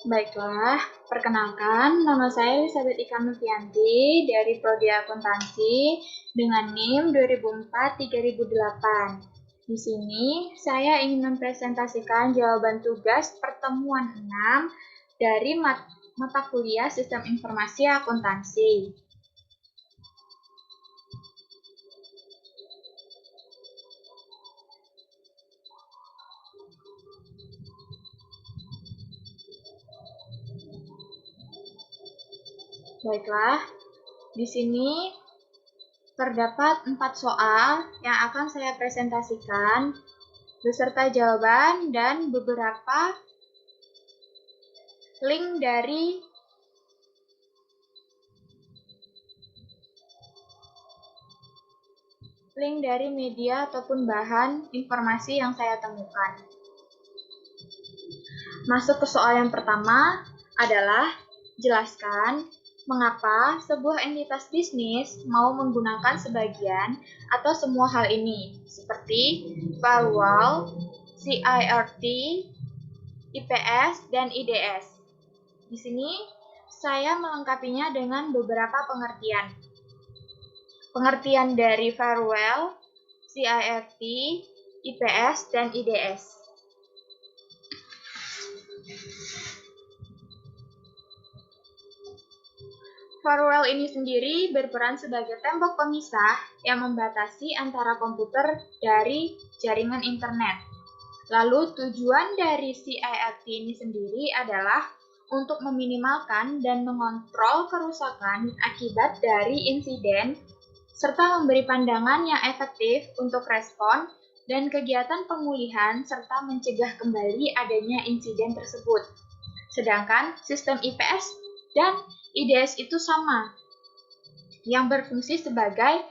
Baiklah, perkenalkan, nama saya Elizabeth Ika Novianti dari Prodi Akuntansi dengan NIM 2004-3008. Di sini, saya ingin mempresentasikan jawaban tugas pertemuan 6 dari mata kuliah Sistem Informasi Akuntansi. Baiklah, di sini terdapat 4 soal yang akan saya presentasikan beserta jawaban dan beberapa link dari media ataupun bahan informasi yang saya temukan. Masuk ke soal yang pertama adalah jelaskan mengapa sebuah entitas bisnis mau menggunakan sebagian atau semua hal ini, seperti firewall, CIRT, IPS, dan IDS. Di sini saya melengkapinya dengan beberapa pengertian. Pengertian dari firewall, CIRT, IPS, dan IDS. Firewall ini sendiri berperan sebagai tembok pemisah yang membatasi antara komputer dari jaringan internet. Lalu tujuan dari CIRT ini sendiri adalah untuk meminimalkan dan mengontrol kerusakan akibat dari insiden, serta memberi pandangan yang efektif untuk respon dan kegiatan pemulihan serta mencegah kembali adanya insiden tersebut. Sedangkan sistem IPS dan IDS itu sama, yang berfungsi sebagai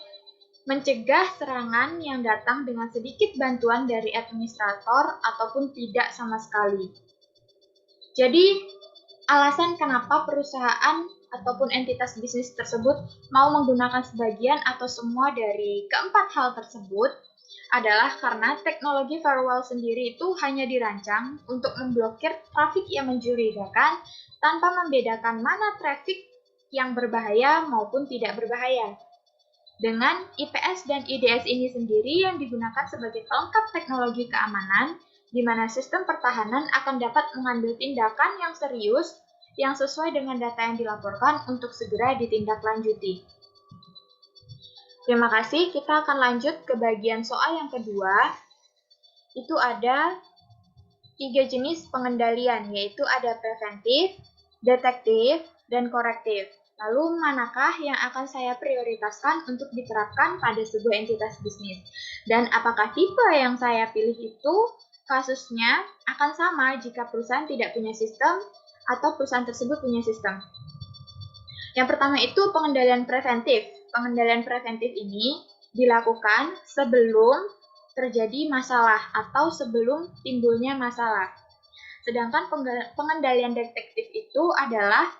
mencegah serangan yang datang dengan sedikit bantuan dari administrator ataupun tidak sama sekali. Jadi, alasan kenapa perusahaan ataupun entitas bisnis tersebut mau menggunakan sebagian atau semua dari keempat hal tersebut adalah karena teknologi firewall sendiri itu hanya dirancang untuk memblokir trafik yang mencurigakan tanpa membedakan mana trafik yang berbahaya maupun tidak berbahaya. Dengan IPS dan IDS ini sendiri yang digunakan sebagai pelengkap teknologi keamanan, di mana sistem pertahanan akan dapat mengambil tindakan yang serius yang sesuai dengan data yang dilaporkan untuk segera ditindaklanjuti. Terima kasih, kita akan lanjut ke bagian soal yang kedua. Itu ada 3 jenis pengendalian, yaitu ada preventif, detektif, dan korektif. Lalu, manakah yang akan saya prioritaskan untuk diterapkan pada sebuah entitas bisnis? Dan apakah tipe yang saya pilih itu kasusnya akan sama jika perusahaan tidak punya sistem atau perusahaan tersebut punya sistem? Yang pertama itu pengendalian preventif. Pengendalian preventif ini dilakukan sebelum terjadi masalah atau sebelum timbulnya masalah. Sedangkan pengendalian detektif itu adalah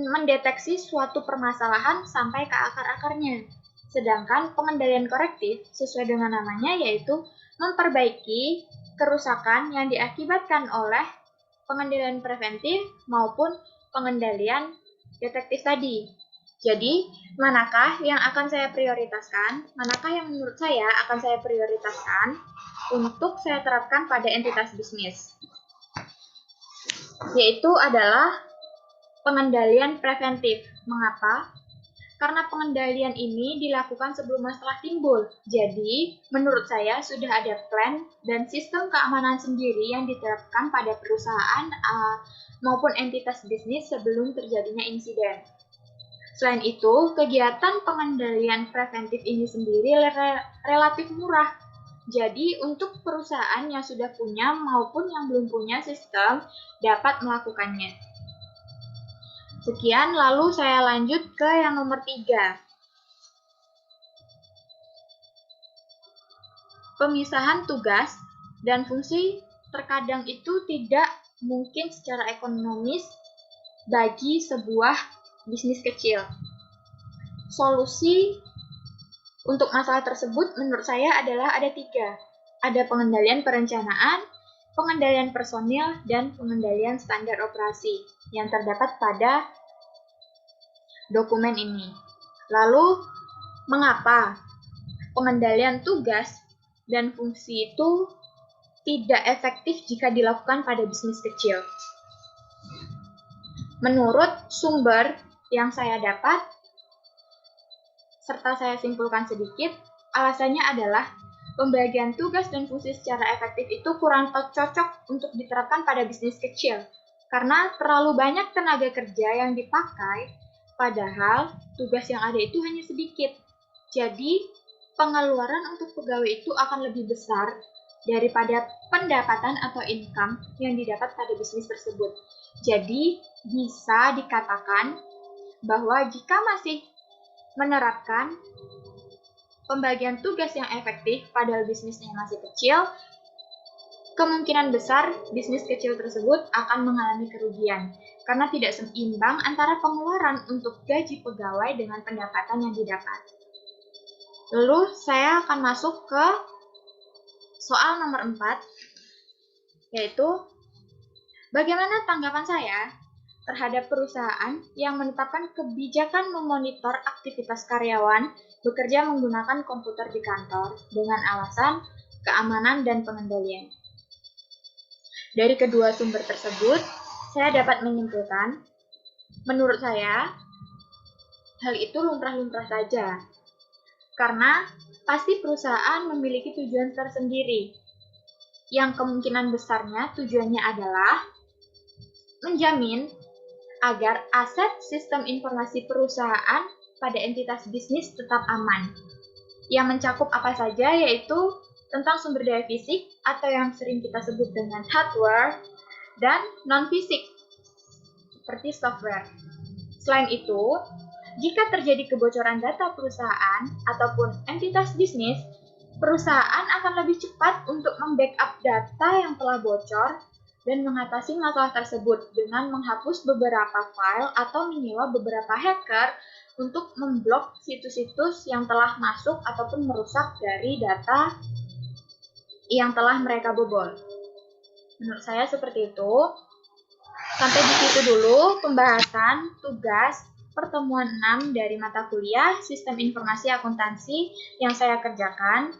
mendeteksi suatu permasalahan sampai ke akar-akarnya. Sedangkan pengendalian korektif sesuai dengan namanya yaitu memperbaiki kerusakan yang diakibatkan oleh pengendalian preventif maupun pengendalian detektif tadi. Jadi, manakah yang akan saya prioritaskan? Manakah yang menurut saya akan saya prioritaskan untuk saya terapkan pada entitas bisnis? Yaitu adalah pengendalian preventif. Mengapa? Karena pengendalian ini dilakukan sebelum masalah timbul. Jadi, menurut saya sudah ada plan dan sistem keamanan sendiri yang diterapkan pada perusahaan maupun entitas bisnis sebelum terjadinya insiden. Selain itu, kegiatan pengendalian preventif ini sendiri relatif murah. Jadi, untuk perusahaan yang sudah punya maupun yang belum punya sistem dapat melakukannya. Sekian, lalu saya lanjut ke yang nomor 3. Pemisahan tugas dan fungsi terkadang itu tidak mungkin secara ekonomis bagi sebuah bisnis kecil. Solusi untuk masalah tersebut menurut saya adalah ada 3. Ada pengendalian perencanaan, pengendalian personil, dan pengendalian standar operasi yang terdapat pada dokumen ini. Lalu, mengapa pengendalian tugas dan fungsi itu tidak efektif jika dilakukan pada bisnis kecil? Menurut sumber yang saya dapat, serta saya simpulkan sedikit, alasannya adalah pembagian tugas dan fungsi secara efektif itu kurang cocok untuk diterapkan pada bisnis kecil, karena terlalu banyak tenaga kerja yang dipakai, padahal tugas yang ada itu hanya sedikit. Jadi, pengeluaran untuk pegawai itu akan lebih besar daripada pendapatan atau income yang didapat pada bisnis tersebut. Jadi, bisa dikatakan bahwa jika masih menerapkan pembagian tugas yang efektif padahal bisnisnya masih kecil, kemungkinan besar bisnis kecil tersebut akan mengalami kerugian karena tidak seimbang antara pengeluaran untuk gaji pegawai dengan pendapatan yang didapat. Lalu saya akan masuk ke soal nomor 4, yaitu bagaimana tanggapan saya terhadap perusahaan yang menetapkan kebijakan memonitor aktivitas karyawan bekerja menggunakan komputer di kantor dengan alasan keamanan dan pengendalian. Dari kedua sumber tersebut, saya dapat menyimpulkan, menurut saya, hal itu lumrah-lumrah saja. Karena pasti perusahaan memiliki tujuan tersendiri, yang kemungkinan besarnya tujuannya adalah menjamin agar aset sistem informasi perusahaan pada entitas bisnis tetap aman, yang mencakup apa saja yaitu tentang sumber daya fisik atau yang sering kita sebut dengan hardware dan non-fisik seperti software. Selain itu, jika terjadi kebocoran data perusahaan ataupun entitas bisnis, perusahaan akan lebih cepat untuk membackup data yang telah bocor dan mengatasi masalah tersebut dengan menghapus beberapa file atau menyewa beberapa hacker untuk memblok situs-situs yang telah masuk ataupun merusak dari data yang telah mereka bobol. Menurut saya seperti itu. Sampai di situ dulu pembahasan tugas pertemuan 6 dari mata kuliah Sistem Informasi Akuntansi yang saya kerjakan.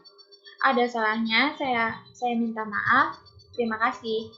Ada salahnya, saya minta maaf. Terima kasih.